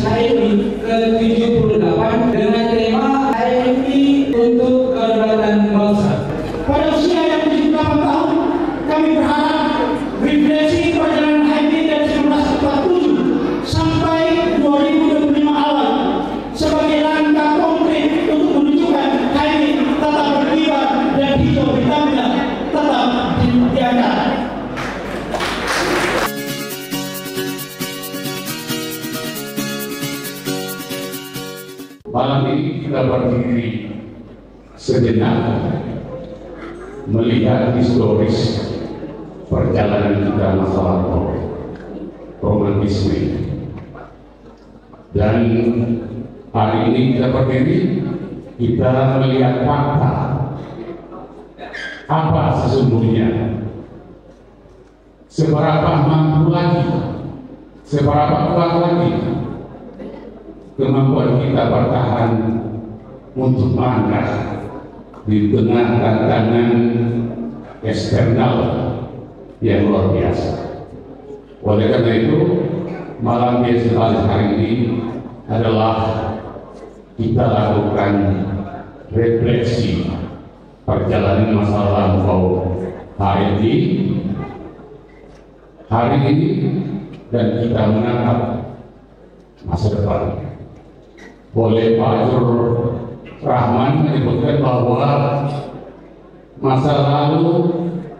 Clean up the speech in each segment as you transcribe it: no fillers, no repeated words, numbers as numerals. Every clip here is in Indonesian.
HMI ke-78 dengan tema HMI untuk kedaulatan bangsa. Pada usia yang 78 tahun, kami berharap refleksi perjalanan HMI dari 1947 sampai 2025 awal sebagai langkah konkret untuk menunjukkan HMI tetap berkibar dan hijau vitamina tetap diangkat. Malam ini kita berdiri sejenak melihat historis perjalanan kita masa lalu, romantisme, dan hari ini kita berdiri, kita melihat fakta apa sesungguhnya, seberapa mampu lagi, seberapa kuat lagi kemampuan kita bertahan untuk melangkah di tengah tantangan eksternal yang luar biasa. Oleh karena itu, malam festival hari ini adalah kita lakukan refleksi perjalanan masa lampau HMI hari ini dan kita menatap masa depan. Oleh Pak Zur Rahman menyebutkan bahwa masa lalu,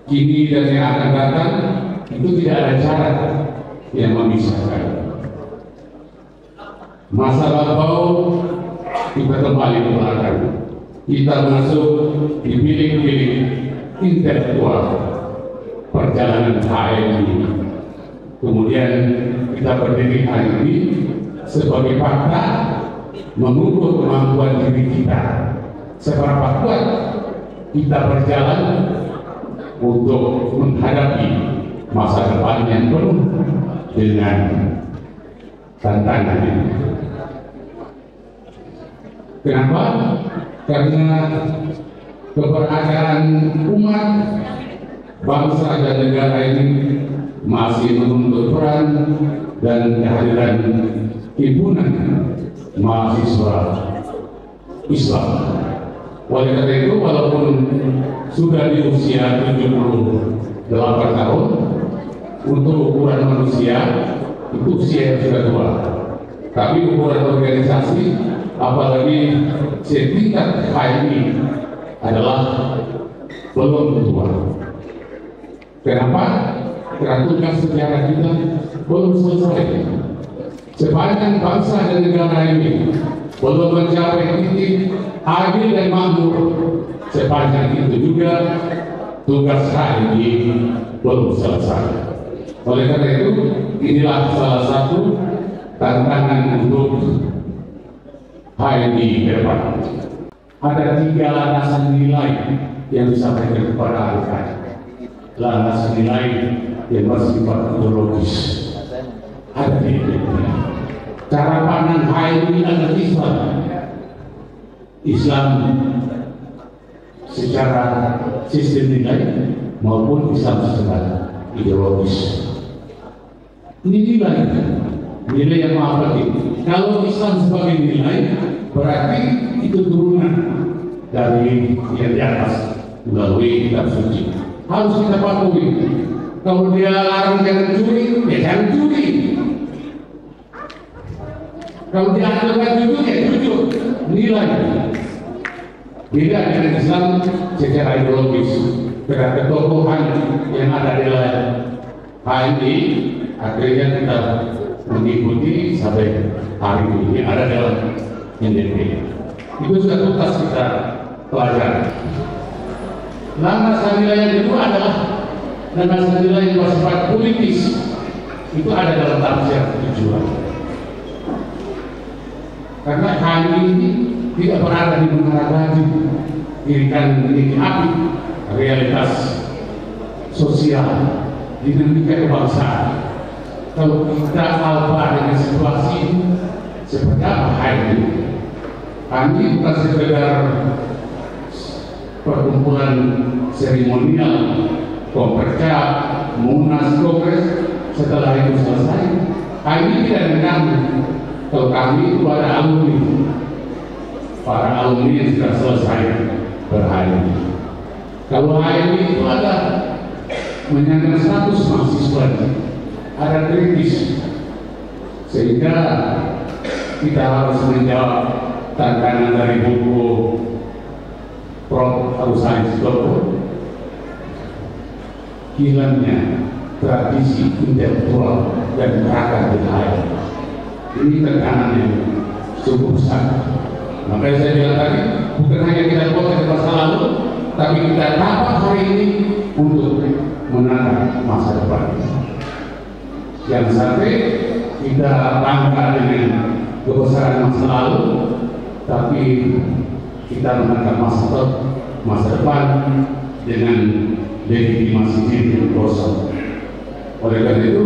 kini dan yang akan datang itu tidak ada cara yang memisahkan. Masa lampau kita kembali ke belakang, kita masuk di bilik-bilik intelektual perjalanan HMI. Kemudian kita berdiri hari ini sebagai fakta mengukur kemampuan diri kita, seberapa kuat kita berjalan untuk menghadapi masa depan yang penuh dengan tantangan ini. Kenapa? Karena keberadaan umat, bangsa dan negara ini masih menuntut peran dan kehadiran himpunan mahasiswa Islam. Oleh karena itu, walaupun sudah di usia 78 tahun, untuk ukuran manusia itu usia yang sudah tua. Tapi ukuran organisasi, apalagi setingkat HMI, adalah belum tua. Kenapa? Karena tugas sejarah kita belum selesai. Sepanjang bangsa dan negara ini belum mencapai titik adil dan makmur, sepanjang itu juga tugas HMI belum selesai. Oleh karena itu, inilah salah satu tantangan untuk HMI ke depan. Ada 3 landasan nilai yang disampaikan kepada adik-adik. Landasan nilai yang bersifat ideologis. Ada di cara pandang HMI adalah Islam secara sistem nilai maupun Islam secara ideologis. Ini nilai yang apa itu? Kalau Islam sebagai nilai berarti itu turunan dari yang di atas melalui kitab suci. Harus kita patuhi. Kalau dia larang jangan curi, ya jangan curi. Kalau dia anjurkan jujur, ya jujur. Nilai. Beda dengan Islam secara ideologis. Karena ketokohan yang ada di dalam HMI akhirnya kita mengikuti sampai hari ini ada dalam NDP. Itu sudah tuntas kita pelajari. Landasan nilai yang kedua adalah landasan nilai yang bersifat politis. Itu ada dalam tafsir tujuan. Karena HMI ini tidak berada di menara gaji, dirikan memiliki api, realitas sosial, dinamika kebangsaan. Kalau kita alpa dengan situasi seperti apa HMI? HMI bukan sekedar perkumpulan seremonial, komperca, munas, kongres. Setelah itu selesai, HMI tidak mengganggu Kalau kami itu ada alumni, para alumni yang sudah selesai berhari. Kalau HMI itu ada menyandang status mahasiswa, ada kritis, sehingga kita harus menjawab tantangan dari buku Prof. Arusai Sudoku, hilangnya tradisi intelektual dan gerakan di HMI. Ini tekanan yang cukup besar. Makanya saya bilang tadi, bukan hanya kita potret masa lalu, tapi kita dapat hari ini untuk menatap masa depan. Jangan sampai kita bangga dengan kebesaran masa lalu, tapi kita menatap masa depan dengan legitimasi diri yang kosong. Oleh karena itu,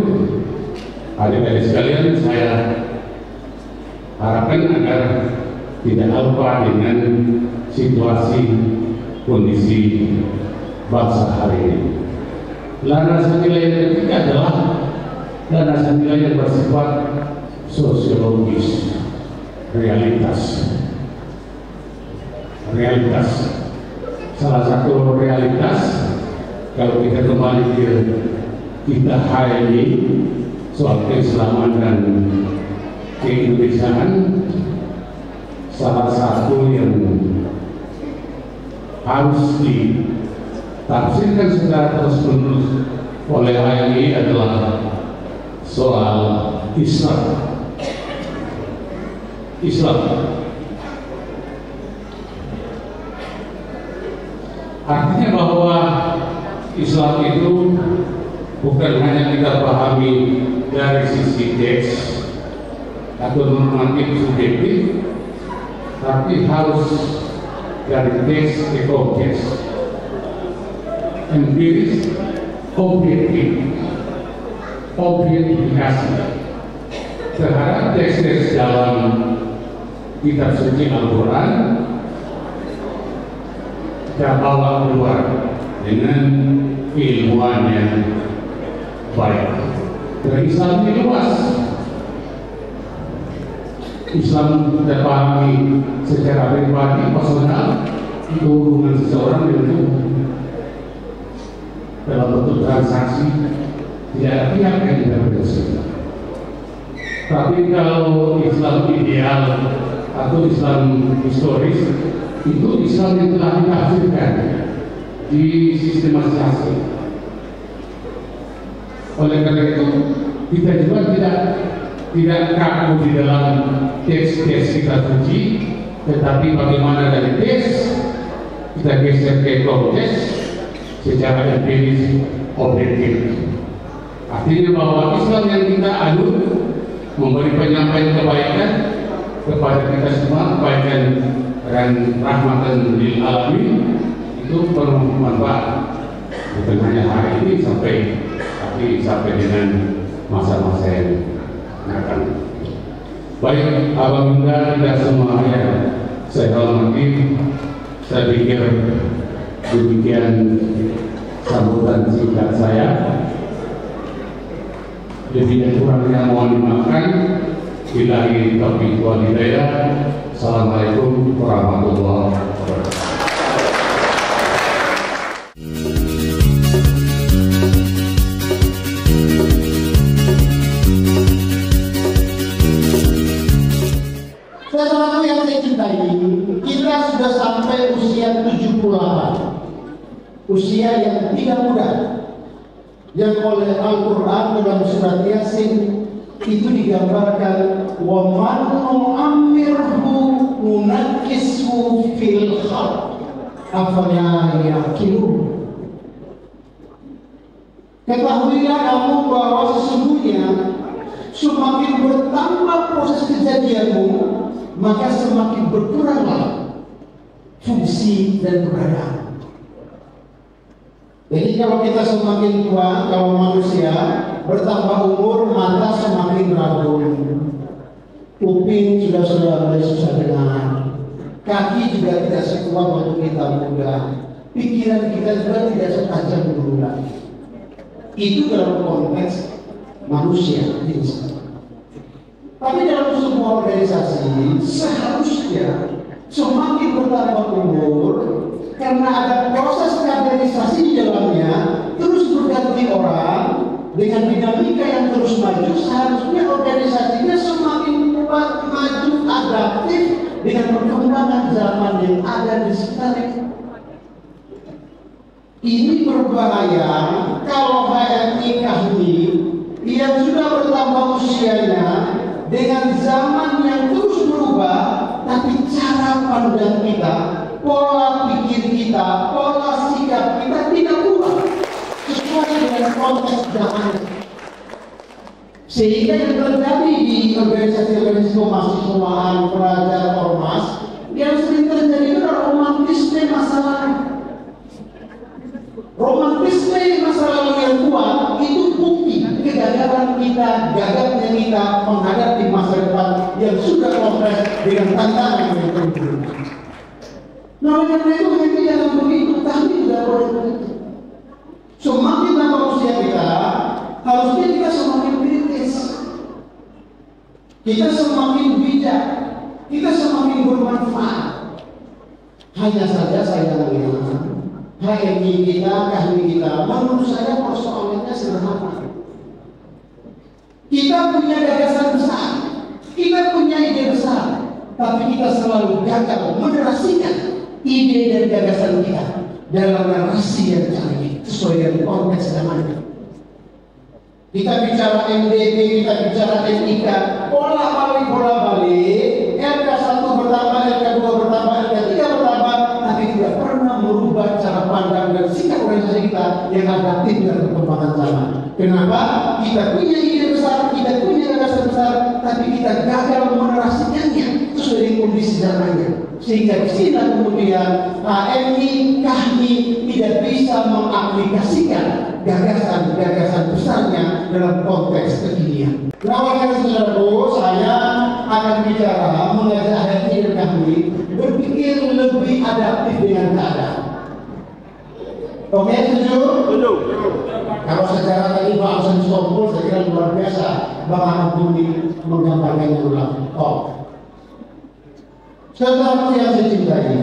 adik-adik sekalian, saya harapkan agar tidak lupa dengan situasi kondisi bangsa hari ini. Landasan nilai yang ketiga adalah landasan nilai yang bersifat sosiologis, realitas. Salah satu realitas, kalau kita kembali ke kita HMI soal keislaman dan keindonesiaan, salah satu yang harus ditafsirkan secara terus-menerus oleh HMI adalah soal Islam. Artinya bahwa Islam itu bukan hanya kita pahami dari sisi teks atau normatif subjektif, tapi harus dari teks ke konteks, empiris, objektifikasi terhadap teks-teks dalam kitab suci Al-Quran. Kita bawa keluar dengan keilmuan yang baik. Dan Islam ini luas. Islam kita pahami secara pribadi, personal, itu hubungan seseorang dengan Tuhan dalam bentuk transaksi, tidak ada pihak yang intervensi. Tapi kalau Islam ideal atau Islam historis, itu Islam yang telah ditafsirkan di sistematisasi. Oleh karena itu, kita juga tidak kaku di dalam teks-teks kita suci, tetapi bagaimana dari teks kita geser ke konteks secara empiris, objektif. Artinya bahwa Islam yang kita anut memberi penyampaian kebaikan kepada kita semua, kebaikan dan rahmatan lil alamin, itu penuh manfaat, bukan hanya hari ini sampai dengan masa-masa yang akan. Baik, Abang Bunda, tidak semua yang saya hormati, saya pikir demikian sambutan singkat saya. Lebih dan kurangnya mohon dimaafkan. Billahi taufiq wal hidayah. Assalamualaikum warahmatullahi wabarakatuh. Saudara yang saya cintai, kita sudah sampai usia 78, usia yang tidak muda, yang oleh Al-Quran dalam surat Yasin itu digambarkan wa man nu'ammirhu nunakishu fil khalq afala yaqilun. Ketahuilah kamu bahwa sesungguhnya semakin bertambah proses kejadianmu, maka semakin berkuranglah fungsi dan keberadaan. Jadi kalau kita semakin tua, kalau manusia bertambah umur, mata semakin rabun, kuping sudah mulai susah dengar, kaki juga tidak sekuat waktu kita muda, pikiran kita juga tidak setajam dulu lagi. Itu dalam konteks manusia. Tapi dalam sebuah organisasi seharusnya semakin bertambah umur, karena ada proses kaderisasi di dalamnya, terus berganti orang dengan dinamika yang terus maju, seharusnya organisasinya semakin maju, adaptif dengan perkembangan zaman yang ada di sekitarnya. Ini berbahaya kalau HMI KHMI yang sudah bertambah usianya dengan zaman yang terus berubah, tapi cara pandang kita, pola pikir kita, pola sikap kita tidak berubah sesuai dengan konteks zaman. Sehingga yang terjadi di organisasi-organisasi kemahasiswaan, pelajar, ormas, yang sering terjadi itu adalah romantisme masa lalu. Romantisme masa lalu yang kuat itu bukti kegagalan kita, gagalnya kita menghadapi masa depan yang sudah kompleks dengan tantangan yang berbeda. Nah, karena itu hanya jangan begitu, kami tidak boleh begitu. Semakin lama usia kita, harusnya kita semakin kritis, kita semakin bijak, kita semakin bermanfaat. Hanya saja sayangnya HMI kita, KHMI kita, menurut saya persoalannya sederhana. Kita punya gagasan besar, kita punya ide besar, tapi kita selalu gagal menerasikan ide dan gagasan kita dalam narasi yang canggih sesuai dengan konteks zaman. Kita bicara MDP, kita bicara NIK, bola balik, LK1 bertambah, LK2 bertambah, LK3 bertambah, tapi tidak pernah merubah cara pandang dan sikap organisasi kita yang adaptif dengan perkembangan zaman. Kenapa? Kita punya ide besar, kita punya gagasan besar, tapi kita gagal menerasikannya sesuai dengan kondisi zamannya. Sehingga disinilah kemudian HMI, KHMI tidak bisa mengaplikasikan gagasan-gagasan besarnya dalam konteks kekinian. Nah, oleh karena itu, saudaraku, saya akan bicara mengajak HMI dan KHMI berpikir lebih adaptif dengan keadaan. Oke, setuju? Setuju. Kalau secara tadi Pak Hasan Stompul, saya kira luar biasa Bang Ahmad Budi menggambarkannya ulang. Saudara yang saya cintai,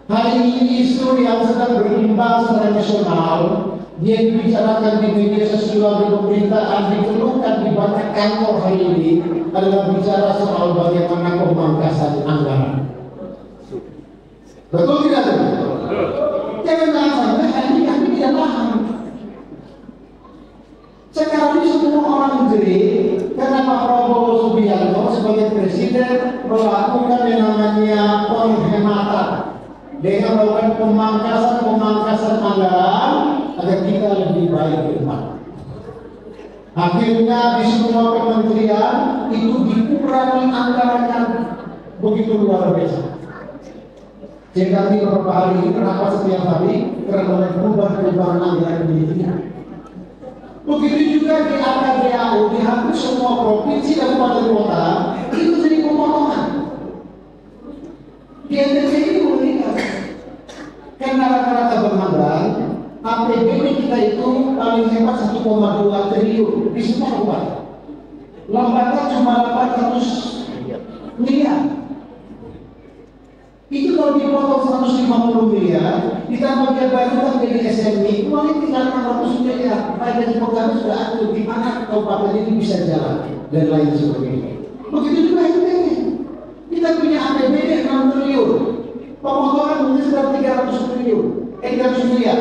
hari ini isu yang sedang berkembang secara nasional, dia dibicarakan di media sosial, di pemerintahan, dikeluhkan di banyak kantor hari ini adalah bicara soal bagaimana pemangkasan anggaran. Betul tidak? Jangan sampai hari ini kami tidak paham. Sekarang ini semua orang jerit karena Pak Prabowo Subianto sebagai presiden melakukan yang namanya penghematan dengan melakukan pemangkasan anggaran agar kita lebih baik ke depan. Akhirnya di semua kementerian itu dikurangi anggarannya begitu luar biasa. Sehingga beberapa hari ini kenapa setiap hari karena perubahan anggaran pendidikan. Begitu juga di AKDAU, di hampir semua provinsi dan kabupaten kota itu jadi pemotongan. Di NTT ini meningkat karena rata-rata berhambat. APBD kita itu paling hebat 1,2 triliun di semua kabupaten. Lambatnya cuma 800 miliar. Itu kalau dipotong 150 miliar, ditambah biaya baru jadi SMI, uangnya tinggal 600 miliar. Baik dari pegawai sudah atur di mana kabupaten ini bisa jalan dan lain sebagainya. Begitu juga SMI. Kita punya APBD 6 triliun, pemotongan mungkin sekitar 300 triliun, 300 miliar.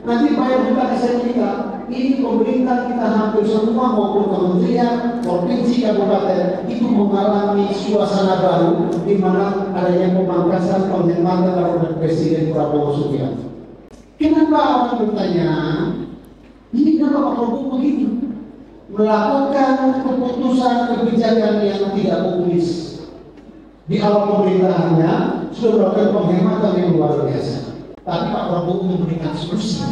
Nanti bayar bukan SMI kita. Ini pemerintah kita hampir semua maupun kementerian, provinsi, kabupaten itu mengalami suasana baru di mana adanya pemangkasan penghematan oleh Presiden Prabowo Subianto. Kenapa orang bertanya? Ini kenapa Pak Prabowo begini? Melakukan keputusan kebijakan yang tidak populis. Di awal pemerintahannya sudah melakukan penghematan yang luar biasa. Tapi Pak Prabowo memberikan solusi.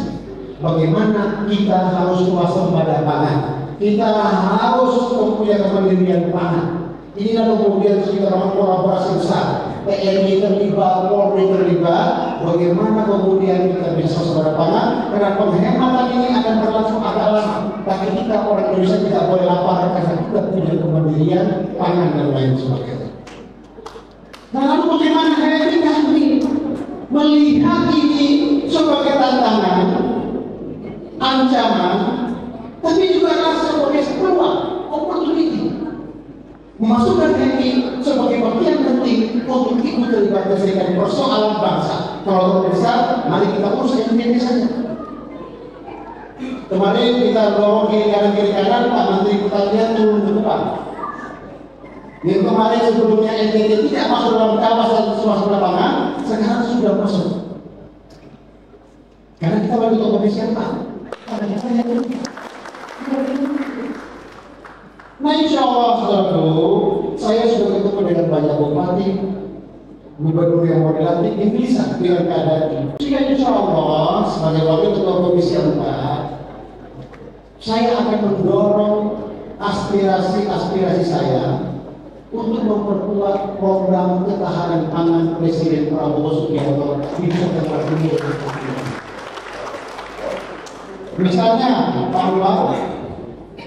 Bagaimana kita harus waspada pangan, kita harus mempunyai kemandirian pangan, Inilah kemudian kita kolaborasi besar. TNI terlibat, Polri terlibat. Bagaimana kemudian kita bisa berlapangan? Karena penghematan ini akan berlangsung agak lama. Tapi kita orang Indonesia tidak boleh lapar karena kita punya kemandirian pangan dan lain sebagainya. Nah, lalu bagaimana HMI kami melihat ini sebagai tantangan, ancaman, tapi juga rasa sebagai peluang, opportunity. Memasukkan HMI sebagai bagian penting untuk ikut terlibat menyelesaikan persoalan bangsa. Kalau besar, mari kita urus HMI saja. Kemarin kita dorong kiri kanan, Pak Menteri Pertanian turun ke depan. Yang kemarin sebelumnya NTT tidak masuk dalam kawasan masuk lapangan, sekarang sudah masuk. Karena kita lagi untuk komisi apa? Nah, insya Allah, saudaraku, saya sudah ketemu dengan banyak bupati, gubernur yang mau dilantik, bisa dengan keadaan ini. Sehingga insya Allah, sebagai wakil ketua komisi 4, saya akan mendorong aspirasi saya untuk memperkuat program ketahanan pangan Presiden Prabowo Subianto di Jawa Timur. Misalnya, Pak Luar,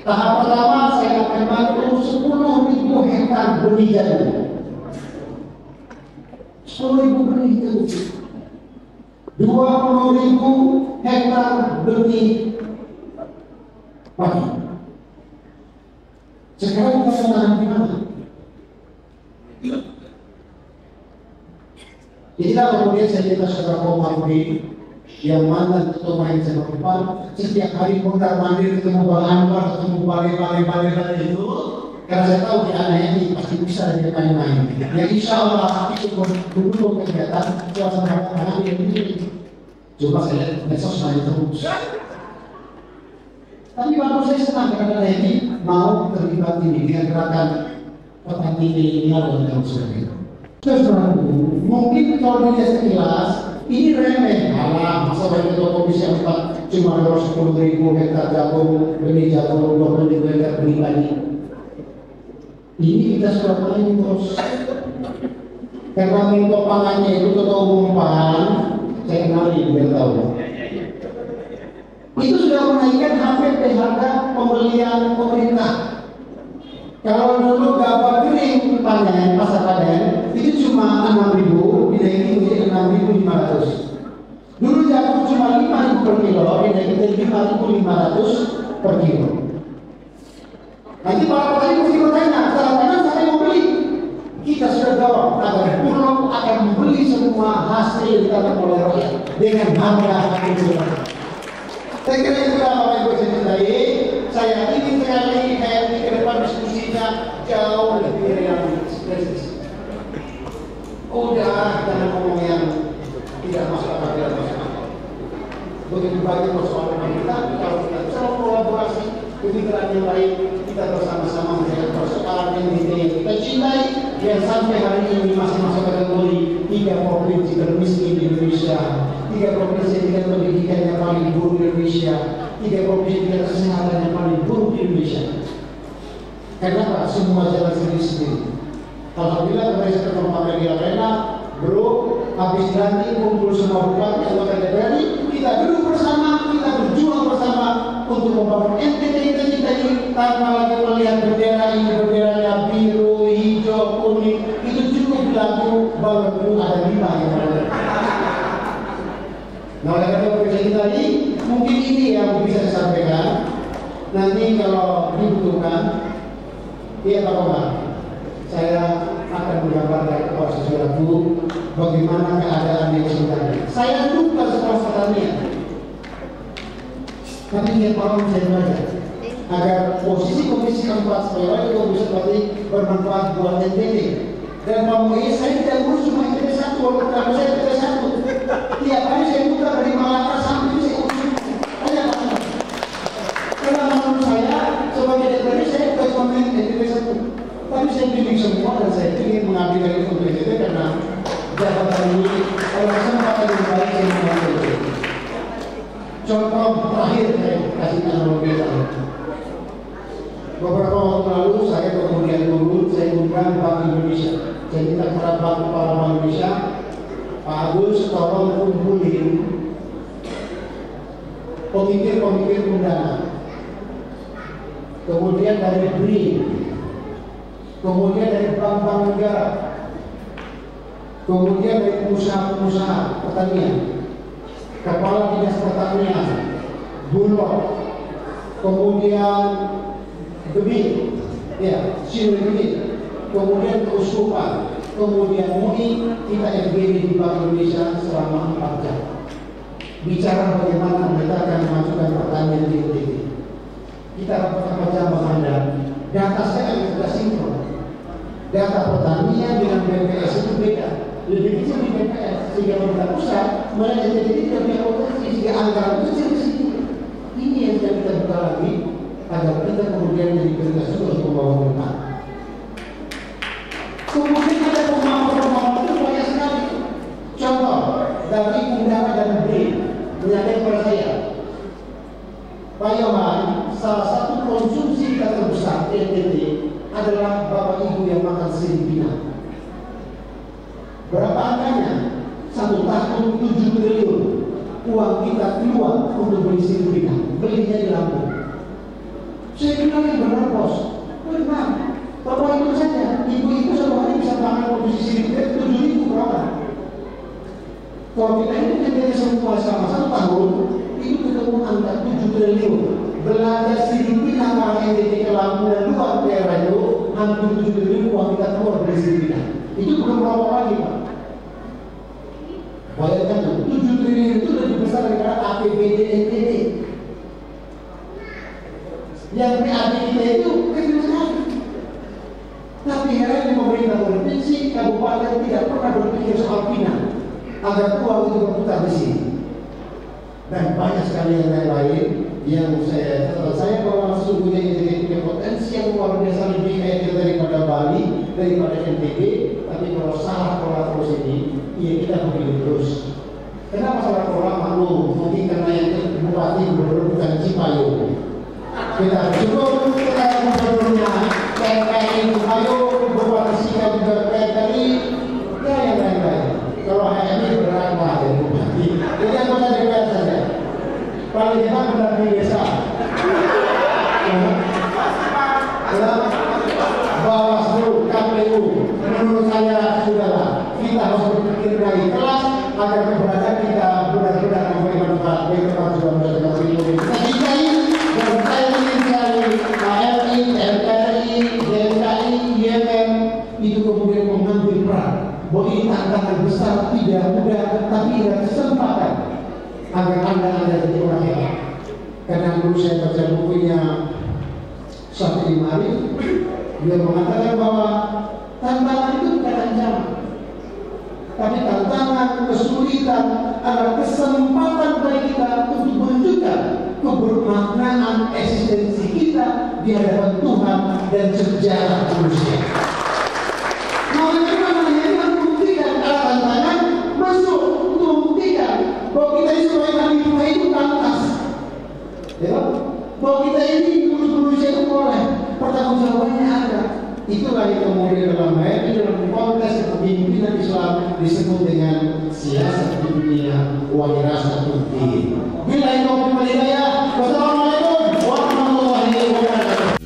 tahap pertama saya akan bantu 10.000 hektar benih jagung. 10.000 benih jagung. 20.000 hektar benih padi. Sekarang kita sedang di mana? Inilah kemudian saya minta saudara Komandi yang mantan ketua main sepak bola setiap hari mondar mandir ketemu Bang Anwar, ketemu balik itu, karena saya tahu di anaknya ini pasti bisa dia main-main. Ya insya Allah itu dulu kegiatan suasana tangan ini. Coba saya lihat medsos main terus. Tapi bagus, saya senang karena ini mau terlibat ini dengan gerakan petani milenial dan sebagainya. Mungkin kalau dilihat sekilas ini remeh, masa bagi ketua komisi 4 cuma ada 10.000 hektar jagung, benih jagung, 20.000 hektar benih padi. Ini kita sudah main terus. Karena minta pangannya itu ketua umum PAN, saya kenali biar tahu. Itu sudah menaikkan hampir harga pembelian pemerintah. Kalau dulu gabah kering panen, pasar panen, itu cuma 6.000, dinaikin menjadi 6.500. Dulu jagung cuma 5.000 per kilo, dinaikin menjadi 5.500 per kilo. Nanti para petani mesti bertanya, karena saya mau beli. Kita sudah dorong agar Bulog akan membeli semua hasil yang ditanam oleh rakyat dengan harga yang sesuai. Saya kira itu apa yang saya cintai. Saya ingin sekali HMI ke depan diskusinya jauh lebih realistis. Udah, jangan ngomong yang tidak masuk akal, tidak masuk akal. Begitu banyak persoalan kita, kalau kita bisa kolaborasi, pemikiran yang lain, kita bersama-sama menjaga persoalan yang kita cintai, yang sampai hari ini masih masuk kategori 3 provinsi termiskin di Indonesia, 3 provinsi dengan pendidikan yang paling buruk di Indonesia, 3 provinsi dengan kesehatan yang paling buruk di Indonesia. Kenapa? Semua jalan sendiri-sendiri. Alhamdulillah kemarin saya ketemu Pak Medi Arena, bro, habis dilantik kumpul semua bupati anggota DPR, kita duduk bersama, kita berjuang bersama untuk membangun NTT kita ini tanpa lagi melihat bendera ini, benderanya biru, hijau, kuning, itu cukup lagu bangun ada 5 yang ada. Nah, oleh karena pekerjaan kita ini, mungkin ini yang bisa disampaikan. Nanti kalau dibutuhkan, iya Pak Komar, saya akan menggambarkan kepada saudaraku bagaimana keadaan yang sebenarnya. Saya duka sekolah pertanian, tapi tiap tahun saya belajar agar posisi komisi 4 supaya itu bisa bermanfaat buat NTT. Dan Pak Muhyi, saya tidak urus cuma NTT 1, walaupun kalau saya NTT 1 tiap hari saya buka dari Malaka sampai saya urus hanya Pak. Karena menurut saya sebagai DPR saya bukan cuma NTT 1, tapi saya bimbing semua dan saya ingin mengambil dari itu NTT karena jabatan ini kalau kesempatan yang baik saya mengambil. Contoh terakhir saya kasih analogi. Beberapa waktu lalu saya kemudian turun, saya undang Indonesia. Jadi kita kepada Bank Indonesia, Pak Agus tolong kumpulin pemikir-pemikir undangan, kemudian dari BRI, kemudian dari bank-bank negara, kemudian dari pengusaha-pengusaha pertanian, kepala dinas pertanian, Bulog, kemudian BEMI, ya, Sinulini, kemudian keuskupan, kemudian MUI, kita FGD di Bank Indonesia selama 4 jam. Bicara bagaimana mereka akan memajukan pertanian di NTB. Kita rapat 4 jam Anda. Data saya sudah sinkron. Data pertanian dengan BPS itu beda. Lebih kecil di BPS sehingga pemerintah pusat melihat NTB tidak punya potensi sehingga anggaran kecil di sini. Ini yang kita buka lagi agar kita kemudian menjadi prioritas untuk membangun depan. Kemudian ada pemahaman-pemahaman itu banyak sekali. Contoh dari undangan dan BRI menyampaikan kepada saya, Pak Yohan, salah satu konsumsi kita terbesar di NTT adalah bapak ibu yang makan Filipina. Berapa angkanya? 1 tahun 7 triliun uang kita keluar untuk beli Filipina, belinya di Lampung. Saya bilang yang benar bos, benar. Bapak ibu saja, ibu-ibu satu hari bisa makan konsumsi Filipina 7.000 per orang. Kalau kita ini kerjanya semua selama 1 tahun, itu ketemu angka 7 triliun. Belanja Filipina orang NTT ke Lampung dan luar daerah itu hampir 7 triliun uang kita keluar dari Filipina. Itu belum berapa lagi Pak. Bayangkan tuh, 7 triliun itu lebih besar daripada APBD NTT. Yang PAD kita itu kecil sekali. Tapi heran pemerintah provinsi, kabupaten tidak pernah berpikir soal pindah agar uang itu berputar di sini. Dan banyak sekali yang lain yang saya bahwa sesungguhnya ini punya potensi yang luar biasa lebih kaya daripada Bali, daripada NTB. Tapi kalau salah pola terus ini, ya kita begini terus. Kenapa salah pola maklum? Mungkin karena yang bupati gubernur bukan Cipayung. Kita cukup kita gubernurnya kayak Cipayung, bupati Sika juga kayak tadi, ya yang lain-lain. Kalau HMI berat lah ya bupati. Jadi anggota DPR saja. Paling hebat benar di desa. Bawaslu, KPU, menurut saya sudahlah. Kita harus berpikir dari kelas agar keberadaan kita benar-benar memberi manfaat bagi kemajuan masyarakat Indonesia. Kita cintai dan saya ingin sekali HMI, MPRI, DKI, IMM itu kemudian mengambil peran. Bahwa ini tantangan besar, tidak mudah, tapi ada kesempatan agar Anda jadi orang hebat. Karena dulu saya baca bukunya Syafi'i Ma'arif, dia mengatakan bahwa tantangan itu bukan ancaman, tapi tantangan, kesulitan adalah kesempatan bagi kita untuk menunjukkan kebermaknaan eksistensi kita di hadapan Tuhan dan sejarah manusia. Bahwa kita ini sebagai nabi Tuhan itu pantas, ya, bahwa kita ini manusia itu boleh, pertanggungjawabannya ada. Itulah yang kemudian dalam HMI dalam konteks kepemimpinan Islam disebut dengan siasat di dunia wirasatul din. Bila itu hidayah, wassalamualaikum warahmatullahi wabarakatuh.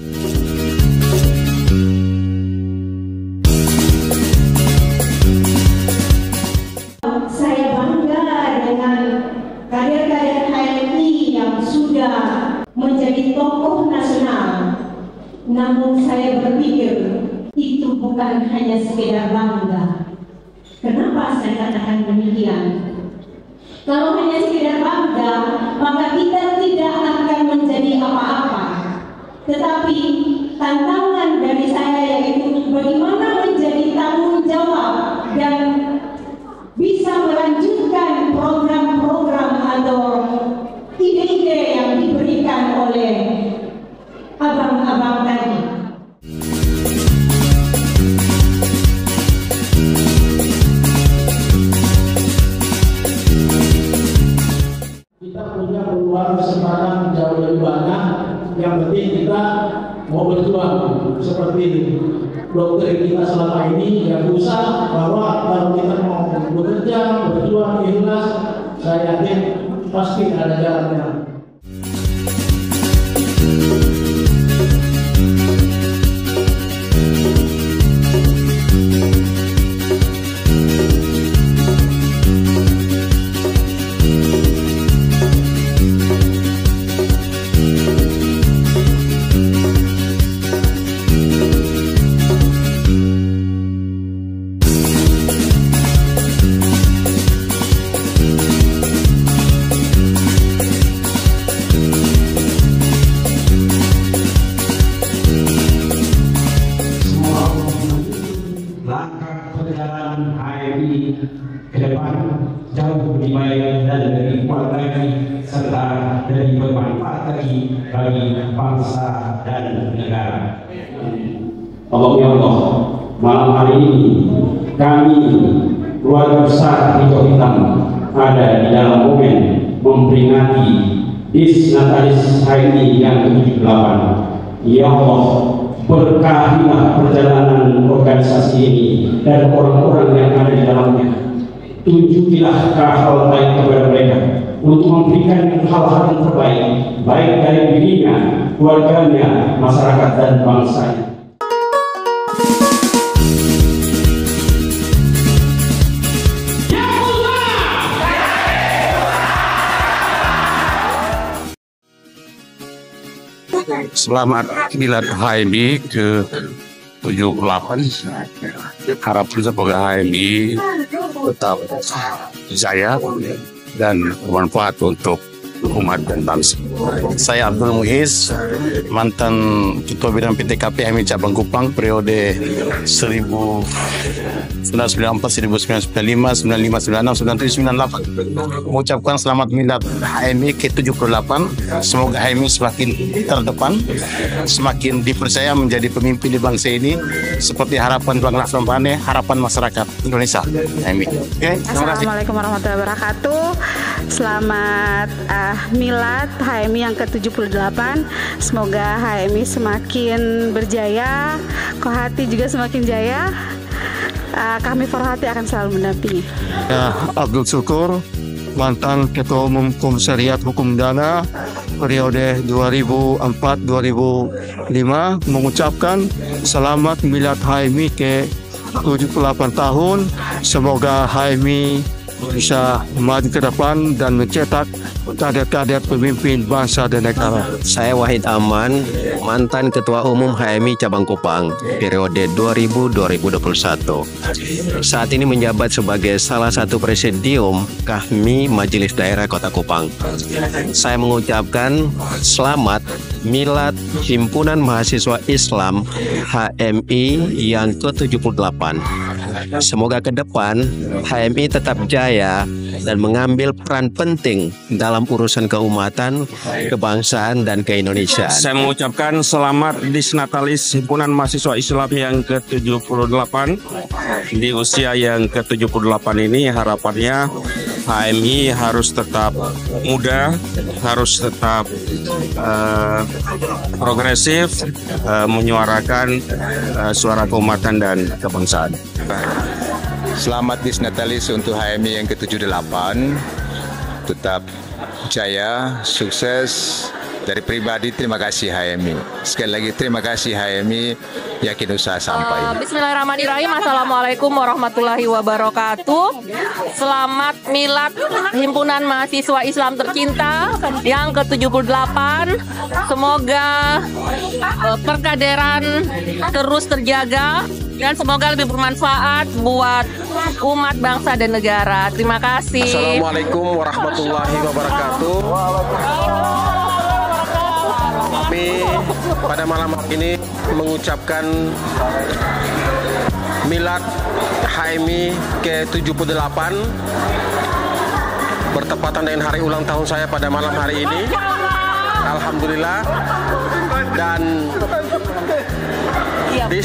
Saya bangga dengan kader-kader HMI yang sudah menjadi tokoh nasional. Namun saya berpikir itu bukan hanya sekedar bangga. Kenapa saya katakan demikian? Kalau hanya sekedar bangga, maka kita tidak akan menjadi apa-apa. Tetapi tantangan dari saya yaitu bagaimana menjadi tanggung jawab dan bisa melanjutkan program-program atau ide-ide yang diberikan oleh abang-abang tadi. Kita punya peluang kesempatan jauh lebih banyak. Yang penting kita mau berjuang seperti ini. dokter kita selama ini yang berusaha bahwa kalau kita mau bekerja, berjuang, ikhlas, saya yakin pasti ada jalannya. Perjalanan HMI ke depan jauh lebih baik dan lebih kuat lagi serta lebih bermanfaat lagi bagi bangsa dan negara. Allah ya Allah, malam hari ini kami keluarga besar Hijau Hitam ada di dalam momen memperingati Dis Natalis HMI yang ke-78. Ya Allah, berkahilah perjalanan organisasi ini dan orang-orang yang ada di dalamnya. Tunjukilah hal baik kepada mereka untuk memberikan hal-hal yang terbaik, baik dari dirinya, keluarganya, masyarakat dan bangsanya. Selamat Milad HMI ke-78. Harapan semoga HMI tetap jaya dan bermanfaat untuk umat dan bangsa. Saya Abdul Muiz, mantan Ketua Bidang PTKP HMI Cabang Kupang periode 1994, 1995, 95, 96, 97, 98. Mengucapkan selamat milad HMI ke-78. Semoga HMI semakin terdepan, semakin dipercaya menjadi pemimpin di bangsa ini seperti harapan Bang Laksam Pane, harapan masyarakat Indonesia. HMI. Oke, Assalamualaikum warahmatullahi wabarakatuh. Selamat milad HMI yang ke-78. Semoga HMI semakin berjaya, Kohati juga semakin jaya. Kami Forhati akan selalu mendampingi. Ya, Abdul Syukur, mantan Ketua Umum Komisariat Hukum Dana periode 2004-2005, mengucapkan selamat milad HMI ke-78 tahun. Semoga HMI bisa maju ke depan dan mencetak kader-kader pemimpin bangsa dan negara. Saya Wahid Aman, mantan Ketua Umum HMI Cabang Kupang periode 2000-2021. Saat ini menjabat sebagai salah satu presidium KHMI Majelis Daerah Kota Kupang. Saya mengucapkan selamat milad Himpunan Mahasiswa Islam HMI yang ke-78. Semoga ke depan HMI tetap jaya dan mengambil peran penting dalam urusan keumatan, kebangsaan, dan keindonesiaan. Saya mengucapkan selamat Dis Natalis Himpunan Mahasiswa Islam yang ke-78. Di usia yang ke-78 ini harapannya HMI harus tetap muda, harus tetap progresif, menyuarakan suara keumatan dan kebangsaan. Selamat Dis Natalis untuk HMI yang ke-78. Tetap jaya, sukses. Dari pribadi terima kasih HMI. Sekali lagi terima kasih HMI, yakin usaha sampai. Bismillahirrahmanirrahim. Assalamualaikum warahmatullahi wabarakatuh. Selamat milad Himpunan Mahasiswa Islam tercinta yang ke-78. Semoga perkaderan terus terjaga dan semoga lebih bermanfaat buat umat, bangsa, dan negara. Terima kasih. Assalamualaikum warahmatullahi wabarakatuh. Kami pada malam ini mengucapkan milad HMI ke-78 bertepatan dengan hari ulang tahun saya pada malam hari ini. Alhamdulillah, dan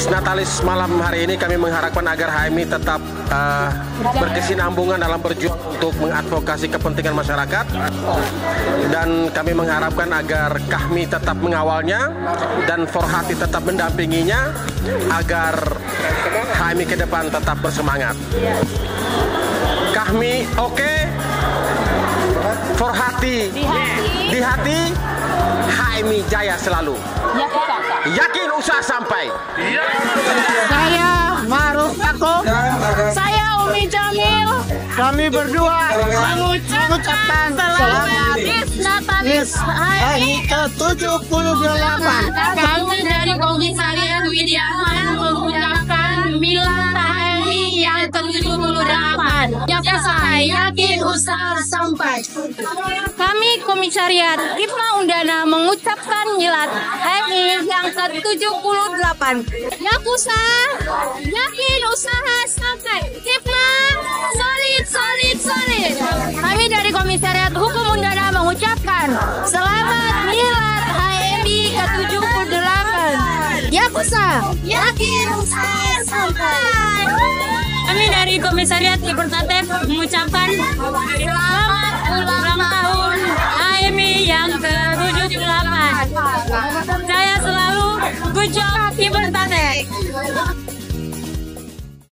Natalis malam hari ini kami mengharapkan agar HMI tetap berkesinambungan dalam berjuang untuk mengadvokasi kepentingan masyarakat, dan kami mengharapkan agar Kahmi tetap mengawalnya dan Forhati tetap mendampinginya agar HMI ke depan tetap bersemangat. Kahmi oke, Forhati di hati, HMI jaya selalu. Yakin usaha sampai. Saya Maruf Ako. Saya Umi Jamil. Kami berdua mengucapkan selamat Natalis HMI ke-78. Kami dari Komisariat Widiaman mengucapkan Milad HMI yang ke-78. Saya yakin usaha sampai. Kami Komisariat Hipma Undana mengucapkan Milad HMI yang ke-78. Yakusa, yakin usaha sampai. Hipma, solid, solid, solid. Kami dari Komisariat Hukum Undana mengucapkan selamat Milad HMI ke-78. Yakusa, yakin usaha sampai. Kami dari Komisariat Hipertatif mengucapkan selamat ulang tahun HMI yang ke-78. Saya selalu good job